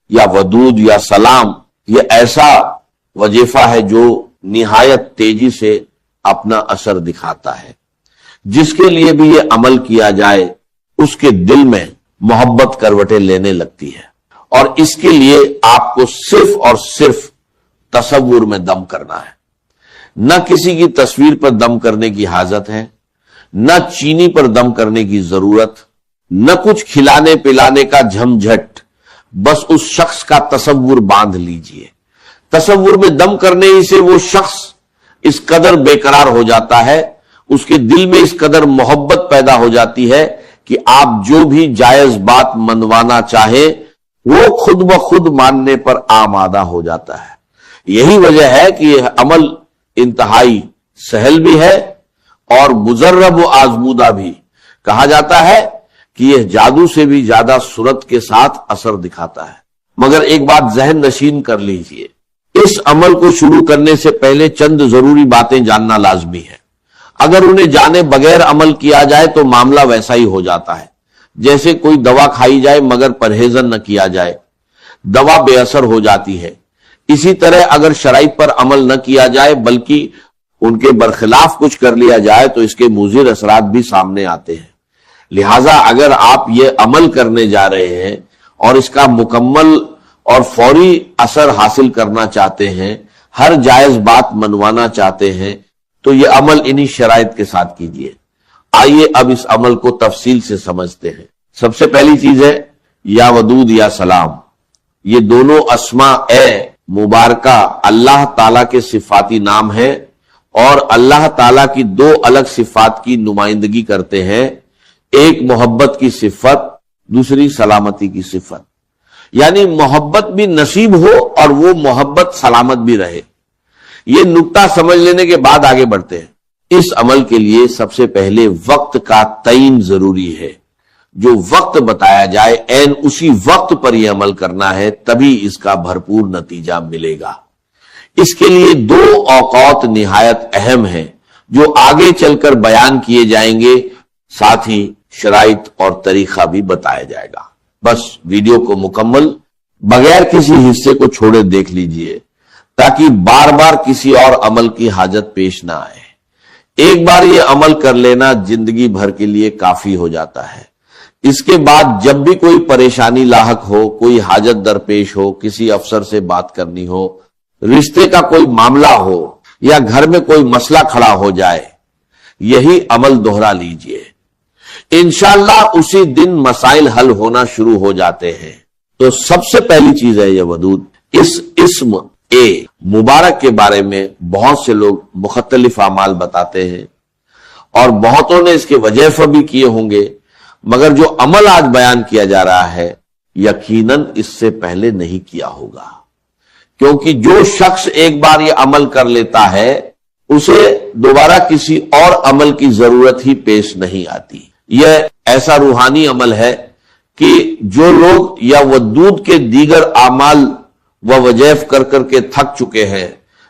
या वदूद या सलाम, ये ऐसा वजीफा है जो निहायत तेजी से अपना असर दिखाता है। जिसके लिए भी ये अमल किया जाए उसके दिल में मोहब्बत करवटें लेने लगती है, और इसके लिए आपको सिर्फ और सिर्फ तसव्वुर में दम करना है। न किसी की तस्वीर पर दम करने की हाजत है, न चीनी पर दम करने की जरूरत, न कुछ खिलाने पिलाने का झमझट। बस उस शख्स का तसव्वुर बांध लीजिए। तसव्वुर में दम करने ही से वो शख्स इस कदर बेकरार हो जाता है, उसके दिल में इस कदर मोहब्बत पैदा हो जाती है कि आप जो भी जायज बात मनवाना चाहे वो खुद ब खुद मानने पर आमादा हो जाता है। यही वजह है कि यह अमल इंतहाई सहल भी है और मुजर्रब व आजमूदा भी। कहा जाता है कि यह जादू से भी ज्यादा सूरत के साथ असर दिखाता है। मगर एक बात जहन नशीन कर लीजिए, इस अमल को शुरू करने से पहले चंद जरूरी बातें जानना लाजमी है। अगर उन्हें जाने बगैर अमल किया जाए तो मामला वैसा ही हो जाता है जैसे कोई दवा खाई जाए मगर परहेजन न किया जाए, दवा बेअसर हो जाती है। इसी तरह अगर शराइत पर अमल न किया जाए बल्कि उनके बरखिलाफ कुछ कर लिया जाए तो इसके मुज़िर असरात भी सामने आते हैं। लिहाजा अगर आप ये अमल करने जा रहे हैं और इसका मुकम्मल और फौरी असर हासिल करना चाहते हैं, हर जायज बात मनवाना चाहते हैं, तो ये अमल इन्हीं शराइत के साथ कीजिए। आइए अब इस अमल को तफसील से समझते हैं। सबसे पहली चीज है या वदूद या सलाम। ये दोनों अस्मा ए मुबारका अल्लाह ताला के सिफाती नाम है और अल्लाह ताला की दो अलग सिफात की नुमाइंदगी करते हैं। एक मोहब्बत की सिफत, दूसरी सलामती की सिफत। यानी मोहब्बत भी नसीब हो और वो मोहब्बत सलामत भी रहे। ये नुक्ता समझ लेने के बाद आगे बढ़ते हैं। इस अमल के लिए सबसे पहले वक्त का तयीन जरूरी है। जो वक्त बताया जाए ऐन उसी वक्त पर यह अमल करना है, तभी इसका भरपूर नतीजा मिलेगा। इसके लिए दो औकात निहायत अहम हैं जो आगे चलकर बयान किए जाएंगे, साथ ही शराइत और तरीका भी बताया जाएगा। बस वीडियो को मुकम्मल बगैर किसी हिस्से को छोड़े देख लीजिए ताकि बार बार किसी और अमल की हाजत पेश ना आए। एक बार ये अमल कर लेना जिंदगी भर के लिए काफी हो जाता है। इसके बाद जब भी कोई परेशानी लाहक हो, कोई हाजत दरपेश हो, किसी अफसर से बात करनी हो, रिश्ते का कोई मामला हो या घर में कोई मसला खड़ा हो जाए, यही अमल दोहरा लीजिए। इंशाअल्लाह उसी दिन मसाइल हल होना शुरू हो जाते हैं। तो सबसे पहली चीज है यह वदूद। इस इस्म ए मुबारक के बारे में बहुत से लोग मुख्तलिफ अमाल बताते हैं और बहुतों ने इसके वजीफे भी किए होंगे, मगर जो अमल आज बयान किया जा रहा है यकीनन इससे पहले नहीं किया होगा। क्योंकि जो शख्स एक बार यह अमल कर लेता है उसे दोबारा किसी और अमल की जरूरत ही पेश नहीं आती। यह ऐसा रूहानी अमल है कि जो लोग या वदूद के दीगर आमाल व वजैफ कर करके थक चुके हैं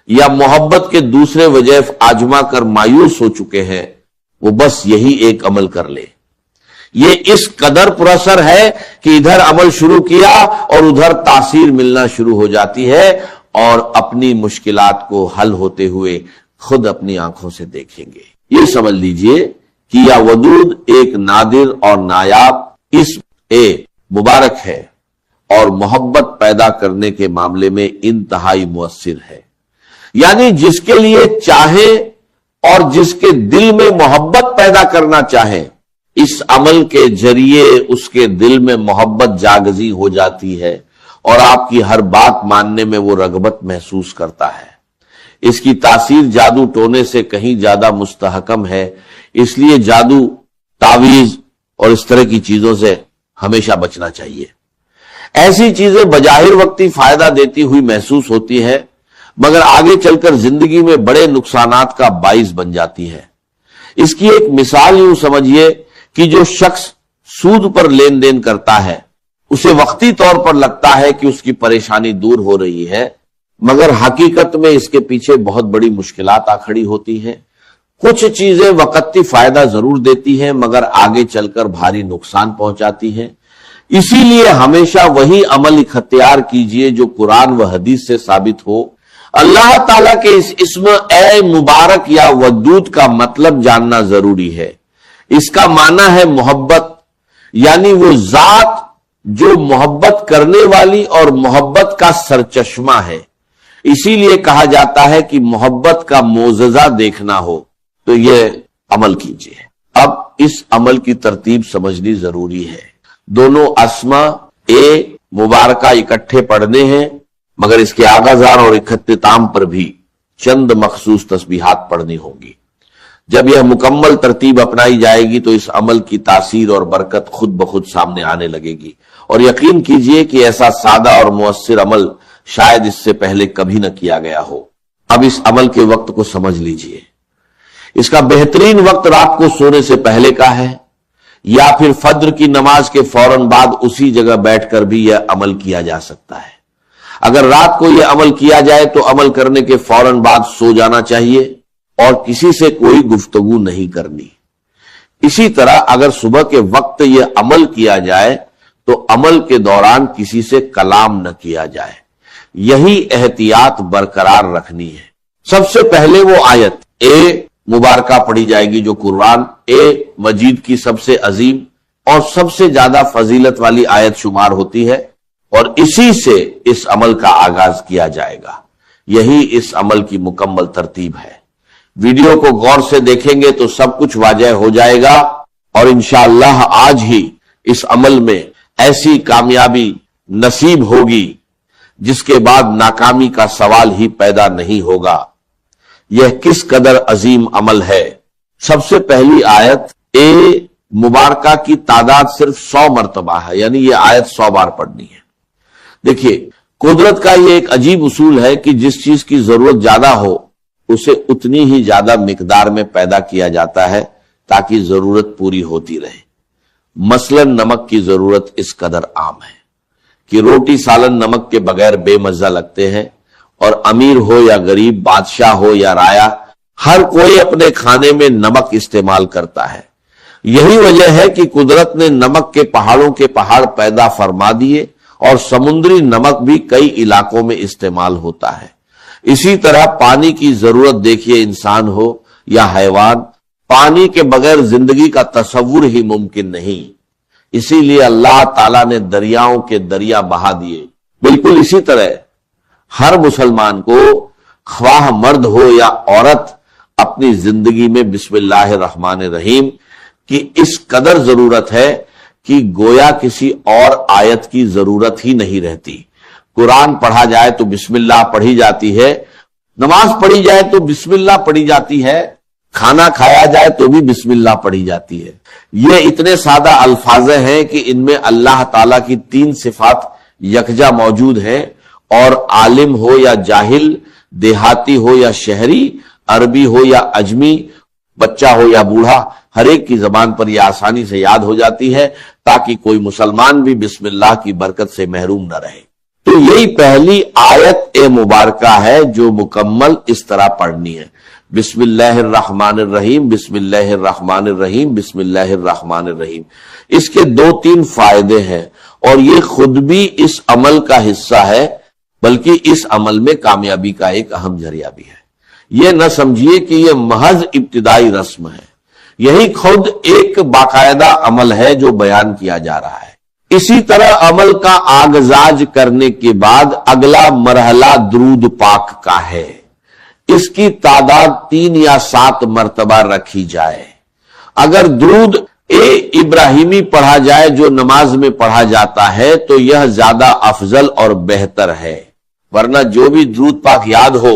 या मोहब्बत के दूसरे वजैफ आजमा कर मायूस हो चुके हैं, वो बस यही एक अमल कर ले। ये इस कदर पुरअसर है कि इधर अमल शुरू किया और उधर तासीर मिलना शुरू हो जाती है और अपनी मुश्किलात को हल होते हुए खुद अपनी आंखों से देखेंगे। ये समझ लीजिए कि यह वदूद एक नादिर और नायाब इस्म ए मुबारक है और मोहब्बत पैदा करने के मामले में इंतहाई मुअस्सिर है। यानी जिसके लिए चाहे और जिसके दिल में मोहब्बत पैदा करना चाहे, इस अमल के जरिए उसके दिल में मोहब्बत जागजी हो जाती है और आपकी हर बात मानने में वो रगबत महसूस करता है। इसकी तासीर जादू टोने से कहीं ज्यादा मुस्तहकम है। इसलिए जादू, तावीज और इस तरह की चीजों से हमेशा बचना चाहिए। ऐसी चीजें बजाहिर वक्ती फायदा देती हुई महसूस होती है, मगर आगे चलकर जिंदगी में बड़े नुकसानात का बाइस बन जाती है। इसकी एक मिसाल यूं समझिए कि जो शख्स सूद पर लेन देन करता है, उसे वक्ती तौर पर लगता है कि उसकी परेशानी दूर हो रही है, मगर हकीकत में इसके पीछे बहुत बड़ी मुश्किलात आ खड़ी होती हैं। कुछ चीजें वक्ती फायदा जरूर देती हैं, मगर आगे चलकर भारी नुकसान पहुंचाती हैं। इसीलिए हमेशा वही अमल इख्तियार कीजिए जो कुरान व हदीस से साबित हो। अल्लाह ताला के इस इस्म ए मुबारक या वदूद का मतलब जानना जरूरी है। इसका माना है मोहब्बत, यानी वो जात जो मोहब्बत करने वाली और मोहब्बत का सरचश्मा है। इसीलिए कहा जाता है कि मोहब्बत का मोजज़ा देखना हो तो यह अमल कीजिए। अब इस अमल की तरतीब समझनी जरूरी है। दोनों अस्मा ए मुबारका इकट्ठे पढ़ने हैं, मगर इसके आगाज़ार और इख्तिताम पर भी चंद मखसूस तस्बीहात पढ़नी होगी। जब यह मुकम्मल तरतीब अपनाई जाएगी तो इस अमल की तासीर और बरकत खुद ब खुद सामने आने लगेगी। और यकीन कीजिए कि ऐसा सादा और मुअस्सिर अमल शायद इससे पहले कभी न किया गया हो। अब इस अमल के वक्त को समझ लीजिए। इसका बेहतरीन वक्त रात को सोने से पहले का है, या फिर फज्र की नमाज के फौरन बाद उसी जगह बैठकर भी यह अमल किया जा सकता है। अगर रात को यह अमल किया जाए तो अमल करने के फौरन बाद सो जाना चाहिए और किसी से कोई गुफ्तगू नहीं करनी। इसी तरह अगर सुबह के वक्त यह अमल किया जाए तो अमल के दौरान किसी से कलाम न किया जाए। यही एहतियात बरकरार रखनी है। सबसे पहले वो आयत ए मुबारका पढ़ी जाएगी जो कुरान ए मजीद की सबसे अजीम और सबसे ज्यादा फजीलत वाली आयत शुमार होती है, और इसी से इस अमल का आगाज किया जाएगा। यही इस अमल की मुकम्मल तरतीब है। वीडियो को गौर से देखेंगे तो सब कुछ वाज़ेह हो जाएगा और इंशाअल्लाह आज ही इस अमल में ऐसी कामयाबी नसीब होगी जिसके बाद नाकामी का सवाल ही पैदा नहीं होगा। यह किस कदर अजीम अमल है। सबसे पहली आयत ए मुबारका की तादाद सिर्फ 100 मरतबा है, यानी यह आयत 100 बार पढ़नी है। देखिए, कुदरत का यह एक अजीब उसूल है कि जिस चीज की जरूरत ज्यादा हो उसे उतनी ही ज्यादा मिकदार में पैदा किया जाता है ताकि जरूरत पूरी होती रहे। मसलन नमक की जरूरत इस कदर आम है कि रोटी सालन नमक के बगैर बेमजा लगते हैं, और अमीर हो या गरीब, बादशाह हो या राया, हर कोई अपने खाने में नमक इस्तेमाल करता है। यही वजह है कि कुदरत ने नमक के पहाड़ों के पहाड़ पैदा फरमा दिए और समुद्री नमक भी कई इलाकों में इस्तेमाल होता है। इसी तरह पानी की जरूरत देखिए, इंसान हो या हैवान, पानी के बगैर जिंदगी का तसव्वुर ही मुमकिन नहीं। इसीलिए अल्लाह ताला ने दरियाओं के दरिया बहा दिए। बिल्कुल इसी तरह हर मुसलमान को, ख्वाह मर्द हो या औरत, अपनी जिंदगी में बिस्मिल्लाहिर्रहमानिर्रहीम की इस कदर जरूरत है कि गोया किसी और आयत की जरूरत ही नहीं रहती। कुरान पढ़ा जाए तो बिस्मिल्लाह पढ़ी जाती है, नमाज पढ़ी जाए तो बिस्मिल्लाह पढ़ी जाती है, खाना खाया जाए तो भी बिस्मिल्लाह पढ़ी जाती है। ये इतने सादा अल्फाज हैं कि इनमें अल्लाह ताला की 3 सिफात यकजा मौजूद हैं, और आलिम हो या जाहिल, देहाती हो या शहरी, अरबी हो या अजमी, बच्चा हो या बूढ़ा, हर एक की जबान पर यह आसानी से याद हो जाती है ताकि कोई मुसलमान भी बिस्मिल्लाह की बरकत से महरूम न रहे। तो यही पहली आयत ए मुबारका है जो मुकम्मल इस तरह पढ़नी है। बिस्मिल्लाहिर्रहमानिर्रहीम, बिस्मिल्लाहिर्रहमानिर्रहीम, बिस्मिल्लाहिर्रहमानिर्रहीम। इसके 2-3 फायदे हैं और ये खुद भी इस अमल का हिस्सा है, बल्कि इस अमल में कामयाबी का एक अहम जरिया भी है। यह न समझिए कि यह महज इब्तिदाई रस्म है, यही खुद एक बाकायदा अमल है जो बयान किया जा रहा है। इसी तरह अमल का आगजाज करने के बाद अगला मरहला दुरूद पाक का है। इसकी तादाद 3 या 7 मरतबा रखी जाए। अगर दुरूद ए इब्राहिमी पढ़ा जाए जो नमाज में पढ़ा जाता है तो यह ज्यादा अफजल और बेहतर है, वरना जो भी दुरूद पाक याद हो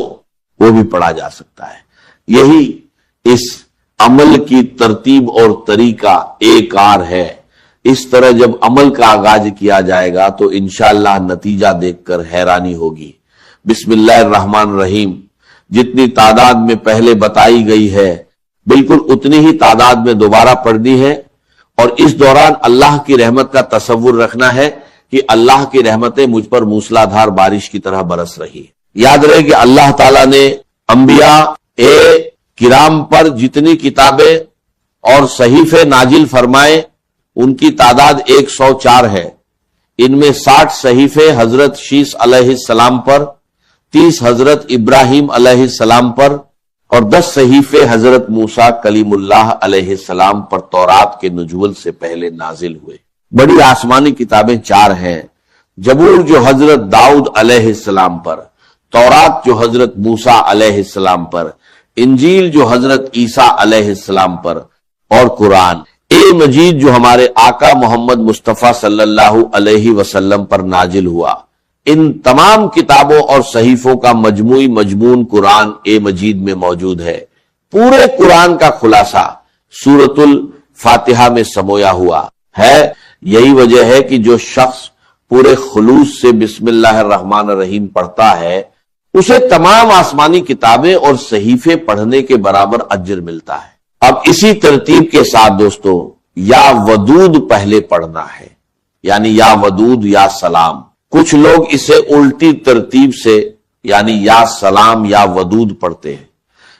वो भी पढ़ा जा सकता है। यही इस अमल की तरतीब और तरीका एकार है। इस तरह जब अमल का आगाज किया जाएगा तो इंशाअल्लाह नतीजा देखकर हैरानी होगी। बिस्मिल्लाहिर्रहमानिर्रहीम जितनी तादाद में पहले बताई गई है बिल्कुल उतनी ही तादाद में दोबारा पढ़नी है, और इस दौरान अल्लाह की रहमत का तसव्वुर रखना है कि अल्लाह की रहमतें मुझ पर मूसलाधार बारिश की तरह बरस रही। याद रहे कि अल्लाह ताला ने अंबिया ए किराम पर जितनी किताबें और सहीफे नाजिल फरमाए उनकी तादाद 104 है, इनमें 60 सहीफे हजरत शीस अलैहिस्सलाम पर, 30 हजरत इब्राहिम अलैहिस्सलाम पर और 10 सहीफे हजरत मूसा कलीमुल्लाह अलैहिस्सलाम पर तौरात के नुज़ूल से पहले नाजिल हुए। बड़ी आसमानी किताबें 4 हैं। जबूर जो हजरत दाऊद अलैहिस्सलाम पर, तौरात जो हजरत मूसा अलैहिस्सलाम पर, इंजील जो हजरत ईसा अलैहिस्सलाम पर और कुरान ए मजीद जो हमारे आका मोहम्मद मुस्तफा सल्लल्लाहु अलैहि वसल्लम पर नाजिल हुआ। इन तमाम किताबों और सहीफों का मजमूई मजमून कुरान ए मजीद में मौजूद है। पूरे कुरान का खुलासा सूरतुल फातिहा में समोया हुआ है। यही वजह है कि जो शख्स पूरे खुलूस से बिस्मिल्लाहिर्रहमानिर्रहीम पढ़ता है उसे तमाम आसमानी किताबें और सहीफे पढ़ने के बराबर अज्र मिलता है। अब इसी तरतीब के साथ दोस्तों या वदूद पहले पढ़ना है, यानी या वदूद या सलाम। कुछ लोग इसे उल्टी तरतीब से यानी या सलाम या वदूद पढ़ते हैं,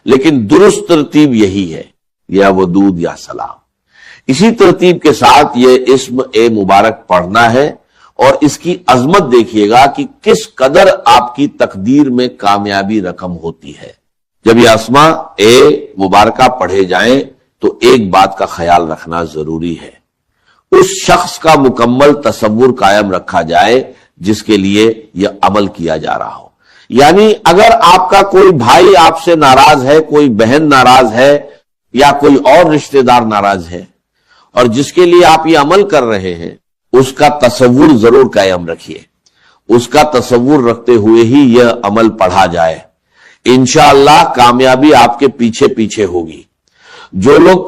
लेकिन दुरुस्त तरतीब यही है, या वदूद या सलाम। इसी तरतीब के साथ ये इस्म ए मुबारक पढ़ना है और इसकी अजमत देखिएगा कि किस कदर आपकी तकदीर में कामयाबी रकम होती है। जब ये अस्मा ए मुबारका पढ़े जाएं तो एक बात का ख्याल रखना जरूरी है, उस शख्स का मुकम्मल तसव्वुर कायम रखा जाए जिसके लिए यह अमल किया जा रहा हो। यानी अगर आपका कोई भाई आपसे नाराज है, कोई बहन नाराज है या कोई और रिश्तेदार नाराज है और जिसके लिए आप ये अमल कर रहे हैं, उसका तसव्वुर जरूर कायम रखिए। उसका तसव्वुर रखते हुए ही यह अमल पढ़ा जाए। इंशाअल्लाह कामयाबी आपके पीछे पीछे होगी। जो लोग